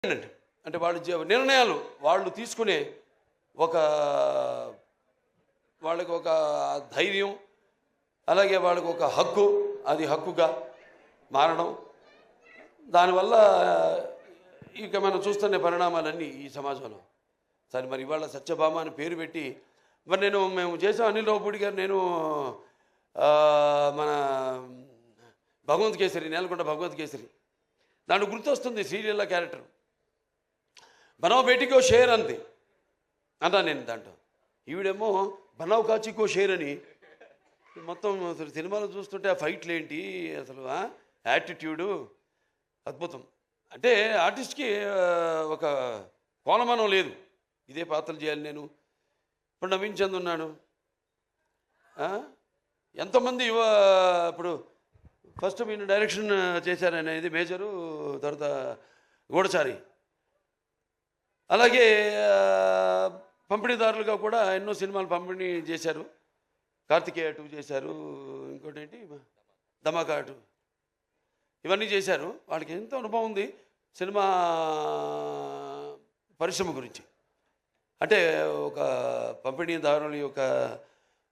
అంటే వాళ్ళు నిర్ణయాలు వాళ్ళు తీసుకునే ఒక వాళ్ళకి ఒక ధైర్యం, అలాగే వాళ్ళకి ఒక హక్కు, అది హక్కుగా మారడం. దానివల్ల ఇక మనం చూస్తున్న పరిణామాలన్నీ ఈ సమాజంలో. సరే, మరి ఇవాళ సత్యభామ అని పేరు పెట్టి మరి మేము చేసాం. అనిల్ రావుపూడి గారు, నేను మన భగవంత్ కేసరి, నేలకొండ భగవంత్ కేసరి, దాంట్లో గుర్తొస్తుంది సీరియల్లో క్యారెక్టర్ బనావ్ బేటీకో షేర్ అంది అన్నా నేను. దాంట్లో ఈవిడేమో బనావ్ కాచికో షేర్ అని. మొత్తం అసలు సినిమాలో చూస్తుంటే ఆ ఫైట్లు ఏంటి అసలు, యాటిట్యూడు అద్భుతం. అంటే ఆర్టిస్ట్కి ఒక కోలమానం లేదు, ఇదే పాత్రలు చేయాలి. నేను ఇప్పుడు నవీన్ చంద్ ఉన్నాడు, ఎంతోమంది ఇప్పుడు ఫస్ట్ మీరు డైరెక్షన్ చేశారనేది మేజరు, తర్వాత గూఢచారి, అలాగే పంపిణీదారులుగా కూడా ఎన్నో సినిమాలు పంపిణీ చేశారు. కార్తికేయ 2 చేశారు, ఇంకోటి ఏంటి ధమాకా 2, ఇవన్నీ చేశారు. వాళ్ళకి ఎంతో అనుభవం ఉంది సినిమా పరిశ్రమ గురించి. అంటే ఒక పంపిణీదారుల యొక్క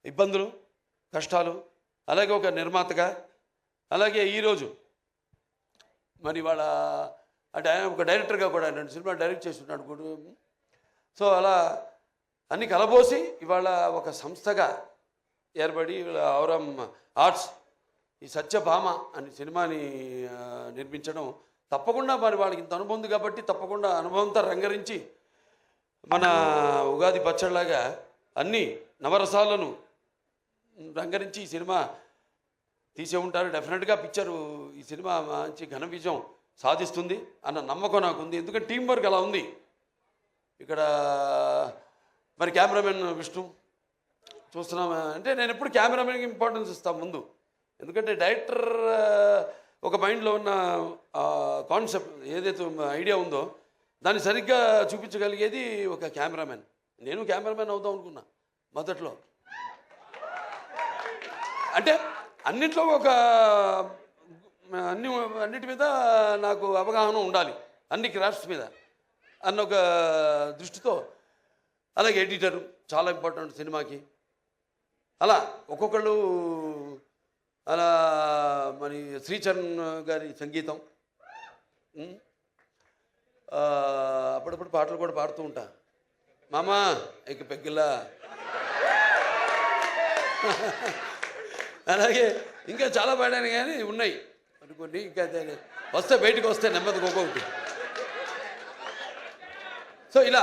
ఇబ్బందులు, కష్టాలు, అలాగే ఒక నిర్మాతగా, అలాగే ఈరోజు మరి వాళ్ళ అంటే ఆయన ఒక డైరెక్టర్గా కూడా 2 సినిమాలు డైరెక్ట్ చేస్తున్నాడు కూడా. సో అలా అన్ని కలబోసి ఇవాళ ఒక సంస్థగా ఏర్పడి ఔరం ఆర్ట్స్ ఈ సత్యభామ అనే సినిమాని నిర్మించడం తప్పకుండా మరి వాళ్ళకి ఇంత అనుభవం ఉంది కాబట్టి తప్పకుండా అనుభవంతో రంగరించి మన ఉగాది పచ్చడిలాగా అన్ని నవరసాలను రంగరించి ఈ సినిమా తీసే ఉంటారు. డెఫినెట్గా పిక్చరు ఈ సినిమా మంచి ఘన విజయం సాధిస్తుంది అన్న నమ్మకం నాకు ఉంది. ఎందుకంటే టీం వర్క్ అలా ఉంది. ఇక్కడ మరి కెమెరామెన్ విష్ణు చూస్తున్నాం అంటే నేను ఎప్పుడు కెమెరామెన్కి ఇంపార్టెన్స్ ఇస్తాను ముందు. ఎందుకంటే డైరెక్టర్ ఒక మైండ్లో ఉన్న కాన్సెప్ట్ ఏదైతే ఐడియా ఉందో దాన్ని సరిగ్గా చూపించగలిగేది ఒక కెమెరామెన్. నేను కెమెరామెన్ అవుదాం అనుకున్నా మొదట్లో. అంటే అన్నింటిలో ఒక అన్నిటి మీద నాకు అవగాహన ఉండాలి, అన్ని క్రాఫ్ట్స్ మీద అన్న ఒక దృష్టితో. అలాగే ఎడిటరు చాలా ఇంపార్టెంట్ సినిమాకి. అలా ఒక్కొక్కళ్ళు అలా మరి శ్రీచరణ్ గారి సంగీతం, అప్పుడప్పుడు పాటలు కూడా పాడుతూ ఉంటా. మామా ఇక పెగ్గిలా అలాగే ఇంకా చాలా పాడాను కానీ ఉన్నాయి కొన్ని, ఇంకా వస్తే బయటకు వస్తే నెమ్మదిగా ఒక్కొక్కటి. సో ఇలా